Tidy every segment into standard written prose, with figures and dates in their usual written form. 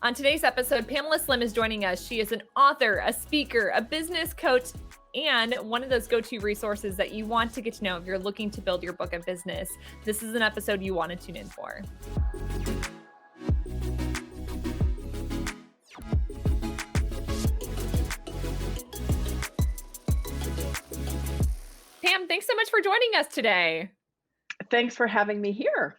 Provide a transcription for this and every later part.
On today's episode, Pamela Slim is joining us. She is an author, a speaker, a business coach, and one of those go-to resources that you want to get to know if you're looking to build your book of business. This is an episode you want to tune in for. Pam, thanks so much for joining us today. Thanks for having me here.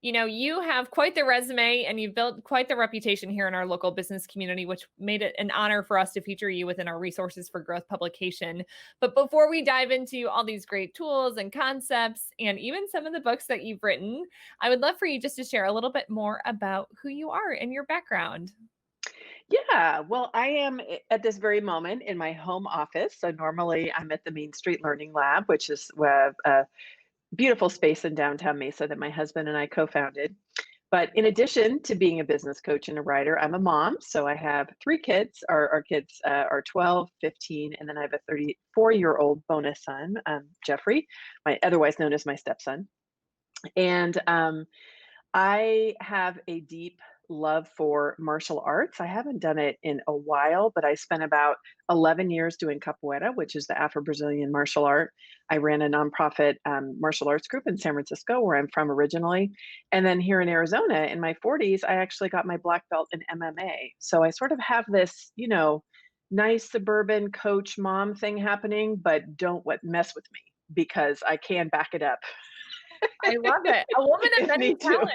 You know, you have quite the resume and you've built quite the reputation here in our local business community, which made it an honor for us to feature you within our Resources for Growth publication. But before we dive into all these great tools and concepts, and even some of the books that you've written, I would love for you just to share a little bit more about who you are and your background. Yeah, well, I am at this very moment in my home office. So normally I'm at the Main Street Learning Lab, which is a beautiful space in downtown Mesa that my husband and I co-founded. But in addition to being a business coach and a writer, I'm a mom. So I have three kids. Our kids are 12, 15, and then I have a 34-year-old bonus son, Jeffrey, otherwise known as my stepson. And I have a deep love for martial arts. I haven't done it in a while, but I spent about 11 years doing capoeira, which is the Afro-Brazilian martial art. I ran a nonprofit martial arts group in San Francisco, where I'm from originally. And then here in Arizona, in my 40s, I actually got my black belt in MMA. So I sort of have this, nice suburban coach mom thing happening, but don't mess with me because I can back it up. I love it. A woman of many Me too. talents.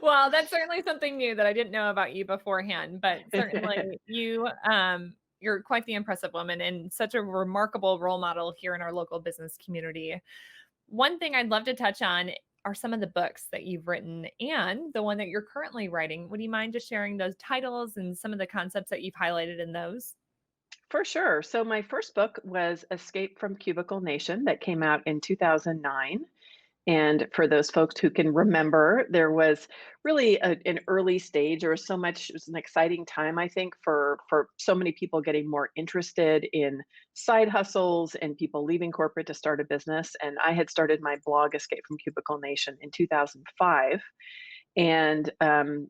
Well, that's certainly something new that I didn't know about you beforehand, but certainly you're quite the impressive woman and such a remarkable role model here in our local business community. One thing I'd love to touch on are some of the books that you've written and the one that you're currently writing. Would you mind just sharing those titles and some of the concepts that you've highlighted in those? For sure. So my first book was Escape from Cubicle Nation that came out in 2009. And for those folks who can remember, there was really an early stage. There was so much, it was an exciting time, I think, for so many people getting more interested in side hustles and people leaving corporate to start a business. And I had started my blog, Escape from Cubicle Nation, in 2005. And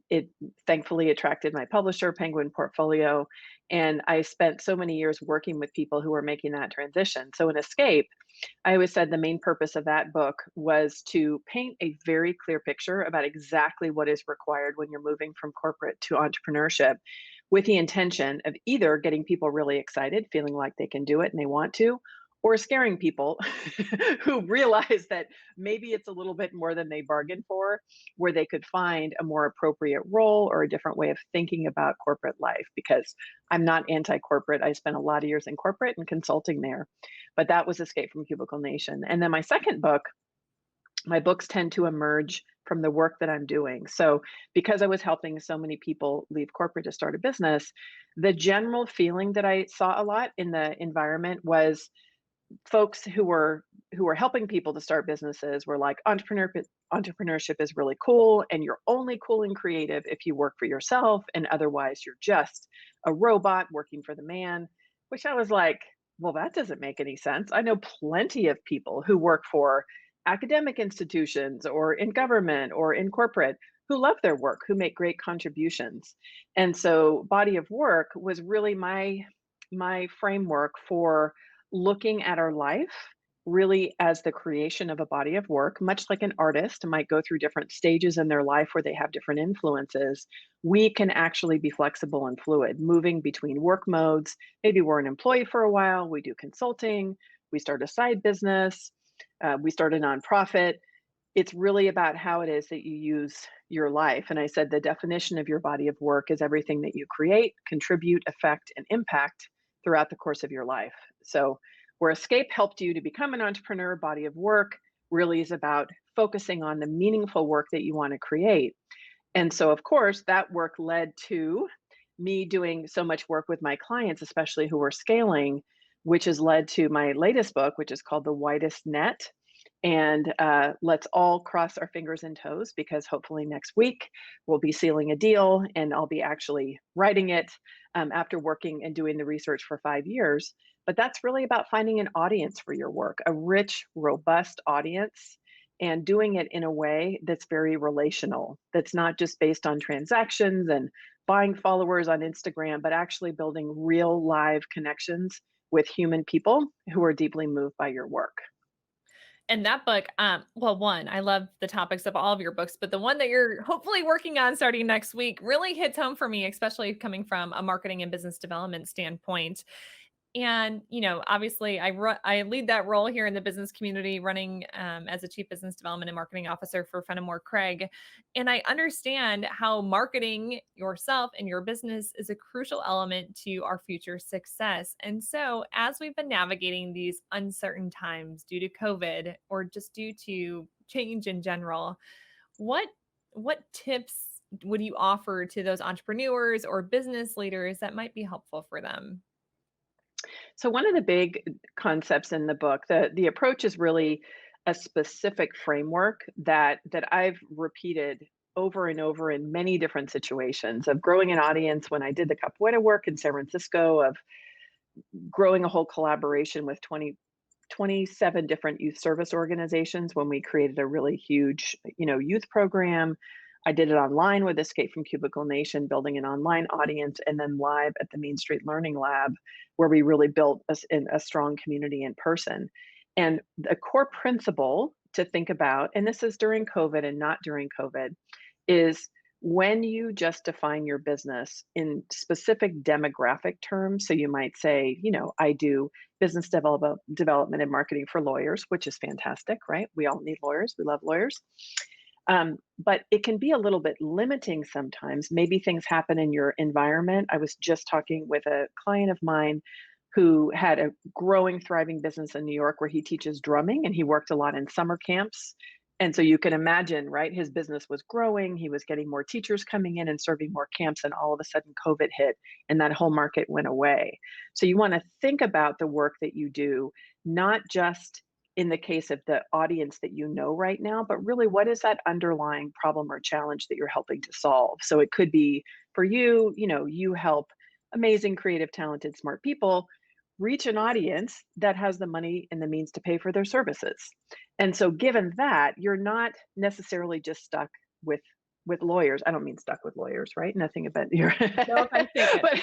it thankfully attracted my publisher, Penguin Portfolio. And I spent so many years working with people who were making that transition. So in Escape, I always said the main purpose of that book was to paint a very clear picture about exactly what is required when you're moving from corporate to entrepreneurship, with the intention of either getting people really excited, feeling like they can do it and they want to, or scaring people who realize that maybe it's a little bit more than they bargained for, where they could find a more appropriate role or a different way of thinking about corporate life. Because I'm not anti-corporate. I spent a lot of years in corporate and consulting there, but that was Escape from Cubicle Nation. And then my second book, my books tend to emerge from the work that I'm doing. So because I was helping so many people leave corporate to start a business, the general feeling that I saw a lot in the environment was folks who were helping people to start businesses were like, entrepreneurship is really cool, and you're only cool and creative if you work for yourself, and otherwise you're just a robot working for the man. Which I was like, well, that doesn't make any sense. I know plenty of people who work for academic institutions or in government or in corporate who love their work, who make great contributions. And so body of work was really my framework for looking at our life really as the creation of a body of work. Much like an artist might go through different stages in their life where they have different influences, we can actually be flexible and fluid, moving between work modes. Maybe we're an employee for a while, we do consulting, we start a side business, we start a nonprofit. It's really about how it is that you use your life. And I said the definition of your body of work is everything that you create, contribute, affect, and impact throughout the course of your life. So where Escape helped you to become an entrepreneur, body of work really is about focusing on the meaningful work that you want to create. And so, of course, that work led to me doing so much work with my clients, especially who were scaling, which has led to my latest book, which is called The Widest Net. And let's all cross our fingers and toes, because hopefully next week we'll be sealing a deal and I'll be actually writing it after working and doing the research for 5 years. But that's really about finding an audience for your work, a rich, robust audience. and doing it in a way that's very relational, that's not just based on transactions and buying followers on Instagram, but actually building real live connections with human people who are deeply moved by your work. And that book, well, one, I love the topics of all of your books, but the one that you're hopefully working on starting next week really hits home for me, especially coming from a marketing and business development standpoint. And, obviously I lead that role here in the business community running as a chief business development and marketing officer for Fenimore Craig. And I understand how marketing yourself and your business is a crucial element to our future success. And so as we've been navigating these uncertain times due to COVID or just due to change in general, what what tips would you offer to those entrepreneurs or business leaders that might be helpful for them? So one of the big concepts in the book, the approach is really a specific framework that I've repeated over and over in many different situations of growing an audience when I did the capoeira work in San Francisco, of growing a whole collaboration with 27 different youth service organizations when we created a really huge, youth program. I did it online with Escape from Cubicle Nation, building an online audience, and then live at the Main Street Learning Lab, where we really built a strong community in person. And the core principle to think about, and this is during COVID and not during COVID, is when you just define your business in specific demographic terms. So you might say, I do development and marketing for lawyers, which is fantastic, right? We all need lawyers. We love lawyers. But it can be a little bit limiting sometimes. Maybe things happen in your environment. I was just talking with a client of mine who had a growing, thriving business in New York where he teaches drumming and he worked a lot in summer camps. And so you can imagine, right? His business was growing. He was getting more teachers coming in and serving more camps. And all of a sudden, COVID hit and that whole market went away. So you want to think about the work that you do, not just in the case of the audience that you know right now, but really what is that underlying problem or challenge that you're helping to solve? So it could be for you, you help amazing, creative, talented, smart people reach an audience that has the money and the means to pay for their services. And so given that, you're not necessarily just stuck with lawyers. I don't mean stuck with lawyers, right? Nothing about your No offense taken. but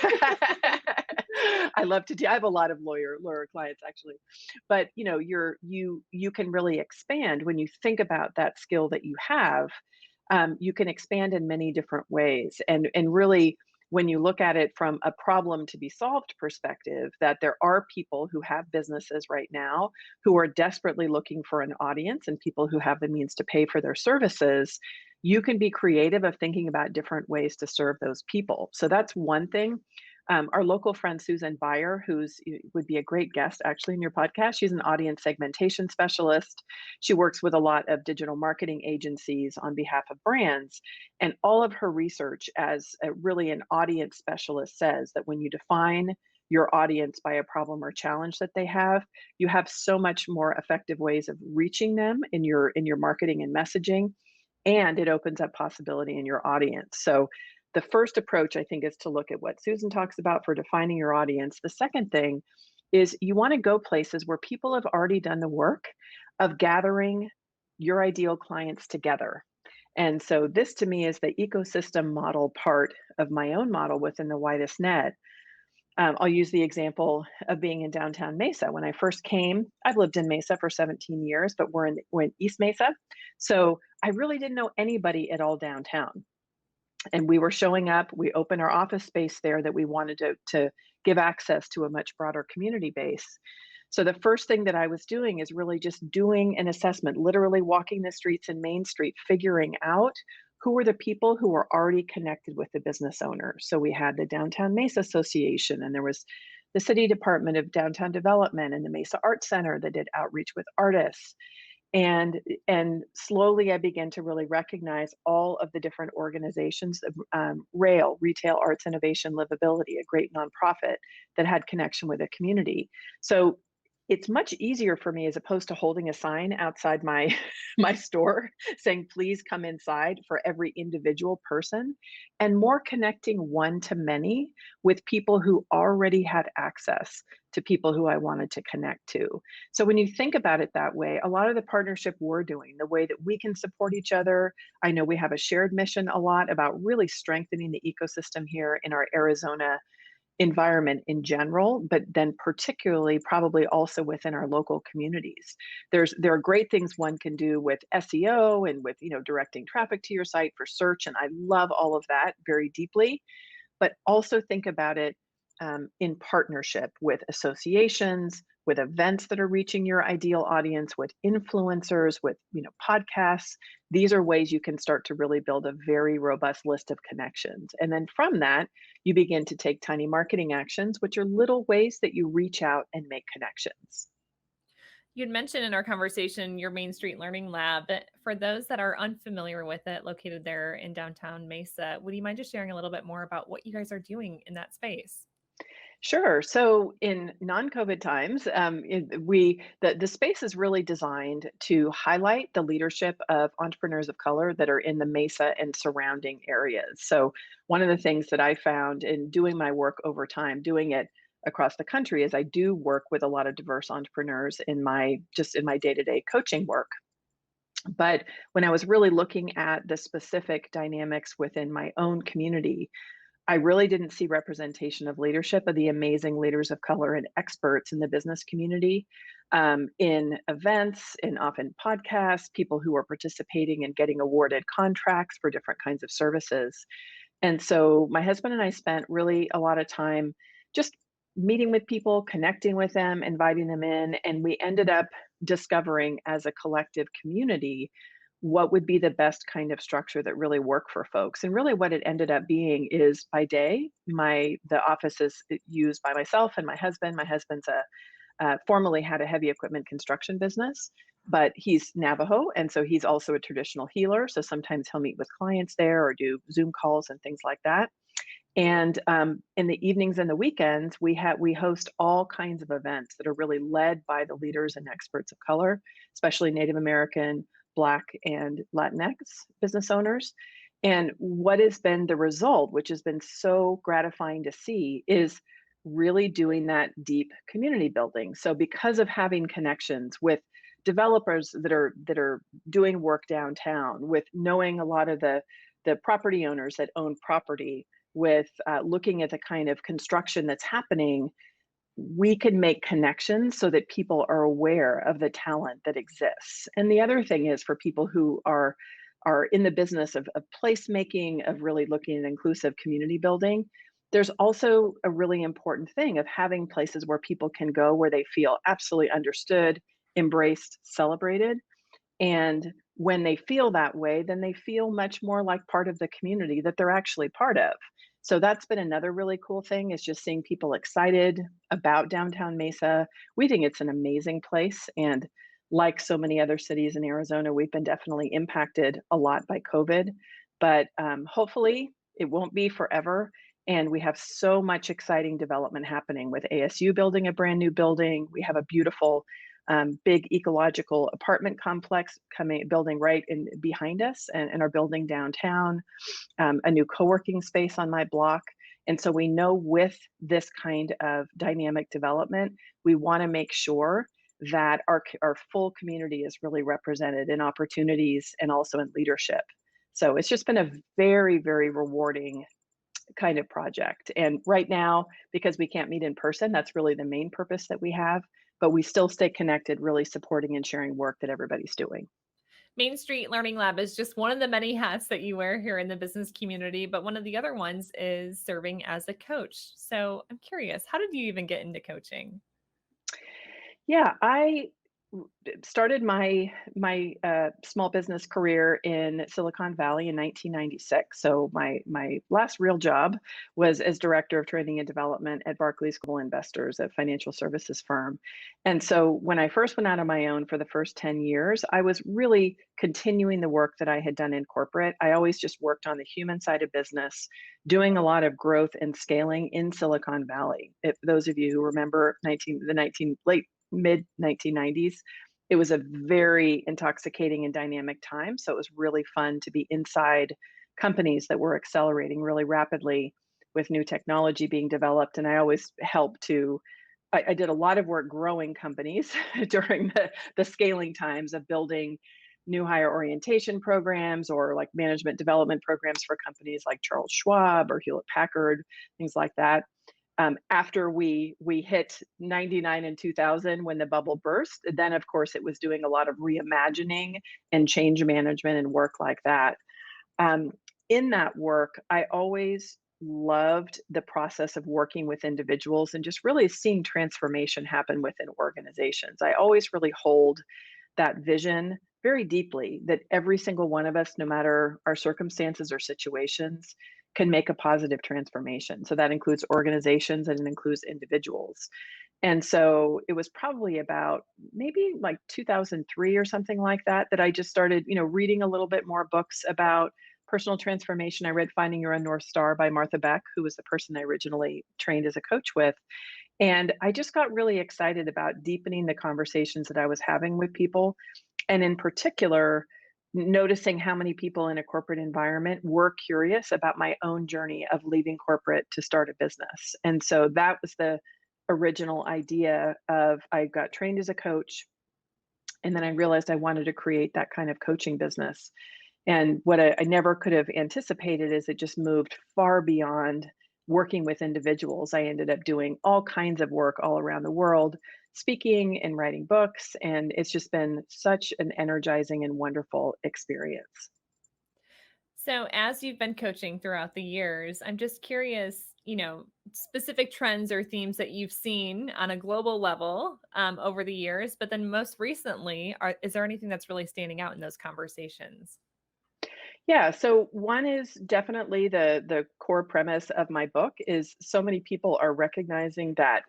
I love to do I have a lot of lawyer clients actually. But you can really expand when you think about that skill that you have. You can expand in many different ways. And really when you look at it from a problem to be solved perspective, that there are people who have businesses right now who are desperately looking for an audience and people who have the means to pay for their services, you can be creative of thinking about different ways to serve those people. So that's one thing. Our local friend Susan Beyer, would be a great guest actually in your podcast. She's an audience segmentation specialist. She works with a lot of digital marketing agencies on behalf of brands. And all of her research as really an audience specialist says that when you define your audience by a problem or challenge that they have, you have so much more effective ways of reaching them in your marketing and messaging, and it opens up possibility in your audience. So the first approach, I think, is to look at what Susan talks about for defining your audience. The second thing is you want to go places where people have already done the work of gathering your ideal clients together. And so this to me is the ecosystem model part of my own model within the widest net. I'll use the example of being in downtown Mesa. When I first came, I've lived in Mesa for 17 years, but we're in East Mesa. So I really didn't know anybody at all downtown. And we were showing up. We opened our office space there that we wanted to give access to a much broader community base. So the first thing that I was doing is really just doing an assessment, literally walking the streets in Main Street, figuring out who were the people who were already connected with the business owner. So we had the Downtown Mesa Association, and there was the City Department of Downtown Development and the Mesa Arts Center that did outreach with artists. And slowly I began to really recognize all of the different organizations, RAIL, Retail Arts Innovation Livability, a great nonprofit that had connection with the community. So It's much easier for me as opposed to holding a sign outside my my store saying, "Please come inside," for every individual person, and more connecting one to many with people who already had access to people who I wanted to connect to. So when you think about it that way, a lot of the partnership we're doing, the way that we can support each other, I know we have a shared mission a lot about really strengthening the ecosystem here in our Arizona environment in general, but then particularly probably also within our local communities. There are great things one can do with SEO and with, directing traffic to your site for search, and I love all of that very deeply, but also think about it in partnership with associations, with events that are reaching your ideal audience, with influencers, with podcasts. These are ways you can start to really build a very robust list of connections. And then from that, you begin to take tiny marketing actions, which are little ways that you reach out and make connections. You'd mentioned in our conversation your Main Street Learning Lab. For those that are unfamiliar with it, located there in downtown Mesa, would you mind just sharing a little bit more about what you guys are doing in that space? Sure. So in non-COVID times, the space is really designed to highlight the leadership of entrepreneurs of color that are in the Mesa and surrounding areas. So one of the things that I found in doing my work over time, doing it across the country, is I do work with a lot of diverse entrepreneurs in my day-to-day coaching work. But when I was really looking at the specific dynamics within my own community, I really didn't see representation of leadership of the amazing leaders of color and experts in the business community, in events, in often podcasts, people who are participating and getting awarded contracts for different kinds of services. And so my husband and I spent really a lot of time just meeting with people, connecting with them, inviting them in. And we ended up discovering as a collective community what would be the best kind of structure that really worked for folks. And really what it ended up being is by day, the office is used by myself and my husband. My husband's formerly had a heavy equipment construction business, but he's Navajo. And so he's also a traditional healer. So sometimes he'll meet with clients there or do Zoom calls and things like that. And in the evenings and the weekends, we host all kinds of events that are really led by the leaders and experts of color, especially Native American, Black, and Latinx business owners. And what has been the result, which has been so gratifying to see, is really doing that deep community building. So because of having connections with developers that are doing work downtown, with knowing a lot of the property owners that own property, with looking at the kind of construction that's happening, we can make connections so that people are aware of the talent that exists. And the other thing is for people who are in the business of placemaking, of really looking at inclusive community building, there's also a really important thing of having places where people can go where they feel absolutely understood, embraced, celebrated. And when they feel that way, then they feel much more like part of the community that they're actually part of. So that's been another really cool thing, is just seeing people excited about downtown Mesa. We think it's an amazing place. And like so many other cities in Arizona, we've been definitely impacted a lot by COVID, but hopefully it won't be forever. And we have so much exciting development happening with ASU building a brand new building. We have a beautiful big ecological apartment complex building right in behind us, and our building downtown, a new co-working space on my block. And so we know with this kind of dynamic development, we want to make sure that our full community is really represented in opportunities and also in leadership. So it's just been a very, very rewarding kind of project. And right now, because we can't meet in person, that's really the main purpose that we have. But we still stay connected, really supporting and sharing work that everybody's doing. Main Street Learning Lab is just one of the many hats that you wear here in the business community, but one of the other ones is serving as a coach. So I'm curious, how did you even get into coaching? Yeah, started my small business career in Silicon Valley in 1996. So my last real job was as director of training and development at Barclays Global Investors, a financial services firm. And so when I first went out on my own for the first 10 years, I was really continuing the work that I had done in corporate. I always just worked on the human side of business, doing a lot of growth and scaling in Silicon Valley. If those of you who remember 19 the 19 late mid 1990s. It was a very intoxicating and dynamic time. So it was really fun to be inside companies that were accelerating really rapidly with new technology being developed. And I always helped to, I did a lot of work growing companies during the scaling times of building new hire orientation programs or like management development programs for companies like Charles Schwab or Hewlett Packard, things like that. After we hit 99 and 2000 when the bubble burst, then of course it was doing a lot of reimagining and change management and work like that. um, in that work, I always loved the process of working with individuals and just really seeing transformation happen within organizations. I always really hold that vision very deeply, that every single one of us, no matter our circumstances or situations, can make a positive transformation. So that includes organizations and it includes individuals. And so it was probably about maybe like 2003 or something like that that I just started, reading a little bit more books about personal transformation. I read Finding Your Own North Star by Martha Beck, who was the person I originally trained as a coach with. And I just got really excited about deepening the conversations that I was having with people. And in particular, noticing how many people in a corporate environment were curious about my own journey of leaving corporate to start a business. And so that was the original idea of I got trained as a coach and then I realized I wanted to create that kind of coaching business. And what I never could have anticipated is it just moved far beyond working with individuals. I ended up doing all kinds of work all around the world, speaking and writing books. And it's just been such an energizing and wonderful experience. So, as you've been coaching throughout the years, I'm just curious, specific trends or themes that you've seen on a global level over the years, but then most recently, is there anything that's really standing out in those conversations? Yeah, so one is definitely the core premise of my book is so many people are recognizing that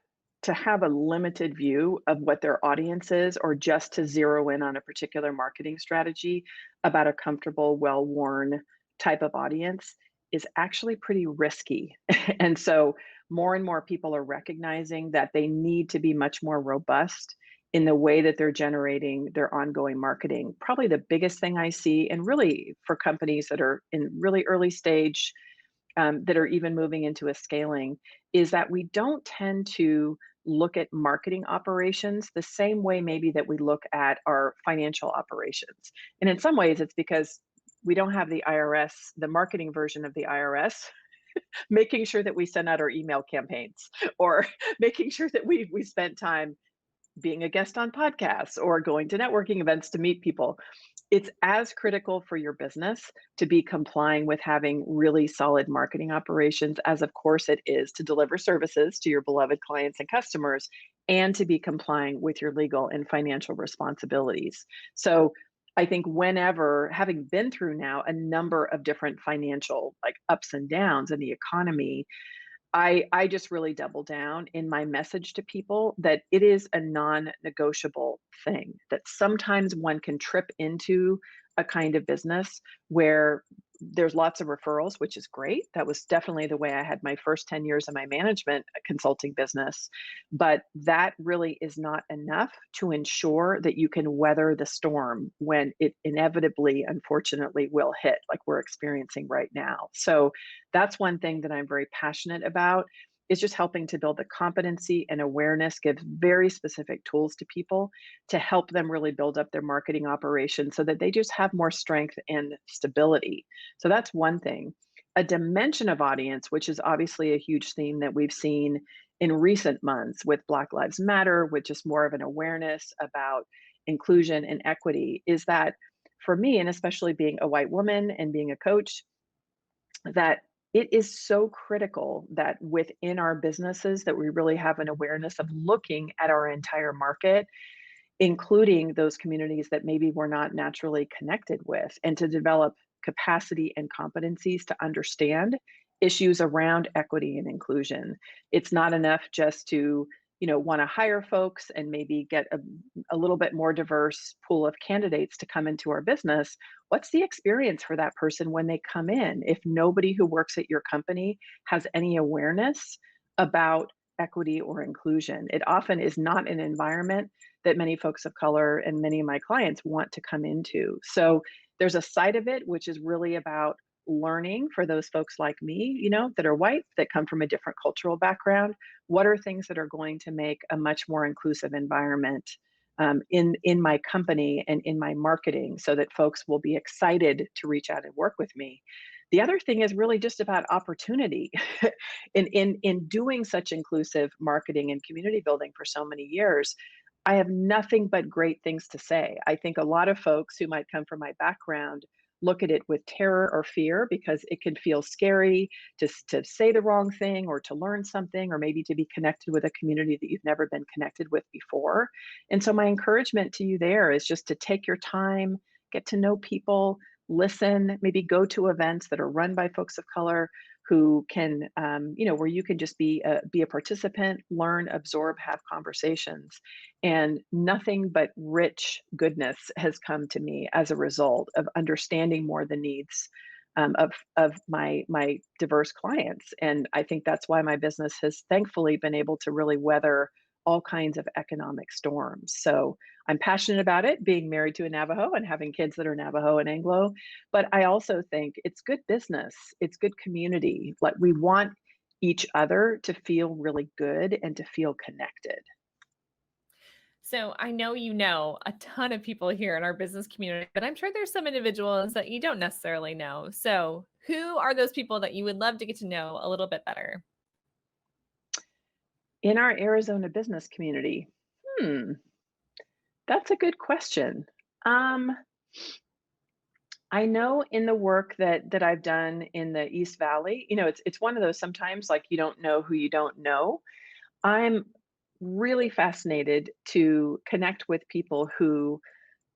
to have a limited view of what their audience is or just to zero in on a particular marketing strategy about a comfortable, well-worn type of audience is actually pretty risky. And so more and more people are recognizing that they need to be much more robust in the way that they're generating their ongoing marketing. Probably the biggest thing I see, and really for companies that are in really early stage, that are even moving into a scaling, is that we don't tend to look at marketing operations the same way maybe that we look at our financial operations. And in some ways, it's because we don't have the IRS, the marketing version of the IRS, making sure that we send out our email campaigns or making sure that we spent time being a guest on podcasts or going to networking events to meet people. It's as critical for your business to be complying with having really solid marketing operations as, of course, it is to deliver services to your beloved clients and customers and to be complying with your legal and financial responsibilities. So, I think whenever, having been through now a number of different financial like ups and downs in the economy, I just really double down in my message to people that it is a non-negotiable thing, that sometimes one can trip into a kind of business where there's lots of referrals, which is great. That was definitely the way I had my first 10 years of my management consulting business. But that really is not enough to ensure that you can weather the storm when it inevitably, unfortunately, will hit, like we're experiencing right now. So that's one thing that I'm very passionate about is just helping to build the competency and awareness, give very specific tools to people to help them really build up their marketing operations so that they just have more strength and stability. So that's one thing. A dimension of audience, which is obviously a huge theme that we've seen in recent months with Black Lives Matter, with just more of an awareness about inclusion and equity, is that for me, and especially being a white woman and being a coach, that it is so critical that within our businesses that we really have an awareness of looking at our entire market, including those communities that maybe we're not naturally connected with, and to develop capacity and competencies to understand issues around equity and inclusion. It's not enough just to, want to hire folks and maybe get a little bit more diverse pool of candidates to come into our business. What's the experience for that person when they come in if nobody who works at your company has any awareness about equity or inclusion. It often is not an environment that many folks of color and many of my clients want to come into. So there's a side of it which is really about learning for those folks like me, that are white, that come from a different cultural background. What are things that are going to make a much more inclusive environment in my company and in my marketing, so that folks will be excited to reach out and work with me. The other thing is really just about opportunity. In doing such inclusive marketing and community building for so many years, I have nothing but great things to say. I think a lot of folks who might come from my background look at it with terror or fear because it can feel scary to say the wrong thing or to learn something or maybe to be connected with a community that you've never been connected with before. And so my encouragement to you there is just to take your time, get to know people, listen, maybe go to events that are run by folks of color who can, where you can just be a participant, learn, absorb, have conversations. And nothing but rich goodness has come to me as a result of understanding more the needs of my diverse clients. And I think that's why my business has thankfully been able to really weather all kinds of economic storms. So I'm passionate about it, being married to a Navajo and having kids that are Navajo and Anglo. But I also think it's good business, it's good community. Like we want each other to feel really good and to feel connected. So I know you know a ton of people here in our business community, but I'm sure there's some individuals that you don't necessarily know. So who are those people that you would love to get to know a little bit better? In our Arizona business community, hmm, that's a good question. Um, I know in the work that I've done in the East Valley, it's one of those sometimes like you don't know who you don't know. I'm really fascinated to connect with people who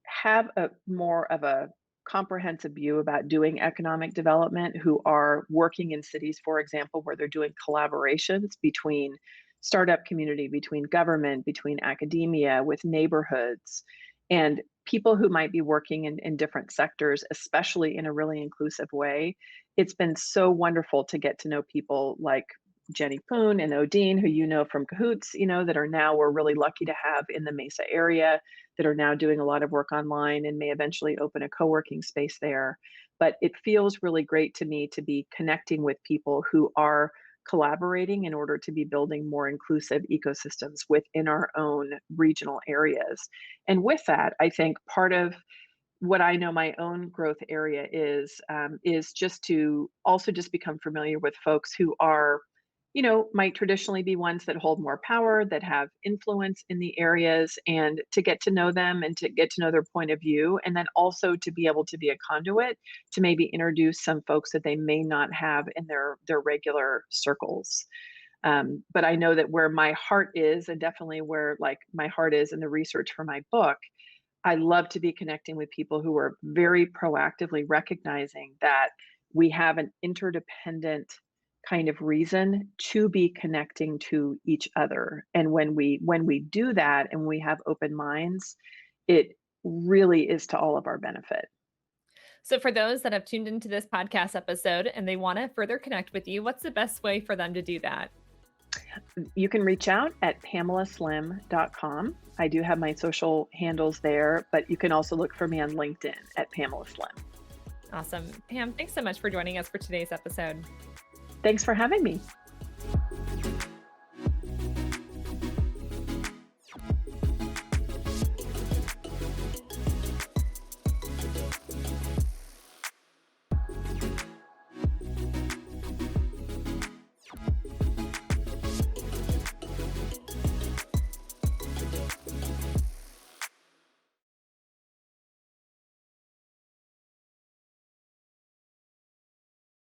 have a more of a comprehensive view about doing economic development, who are working in cities, for example, where they're doing collaborations between startup community, between government, between academia, with neighborhoods, and people who might be working in different sectors, especially in a really inclusive way. It's been so wonderful to get to know people like Jenny Poon and Odine, who you know from Cahoots, that are now we're really lucky to have in the Mesa area, that are now doing a lot of work online and may eventually open a co-working space there. But it feels really great to me to be connecting with people who are collaborating in order to be building more inclusive ecosystems within our own regional areas. And with that, I think part of what I know my own growth area is just to also just become familiar with folks who are, might traditionally be ones that hold more power, that have influence in the areas, and to get to know them and to get to know their point of view, and then also to be able to be a conduit to maybe introduce some folks that they may not have in their regular circles. But I know that where my heart is, and definitely where like my heart is in the research for my book, I love to be connecting with people who are very proactively recognizing that we have an interdependent kind of reason to be connecting to each other. And when we do that and we have open minds, it really is to all of our benefit. So for those that have tuned into this podcast episode and they want to further connect with you, what's the best way for them to do that? You can reach out at pamelaslim.com. I do have my social handles there, but you can also look for me on LinkedIn at Pamela Slim. Awesome. Pam, thanks so much for joining us for today's episode. Thanks for having me.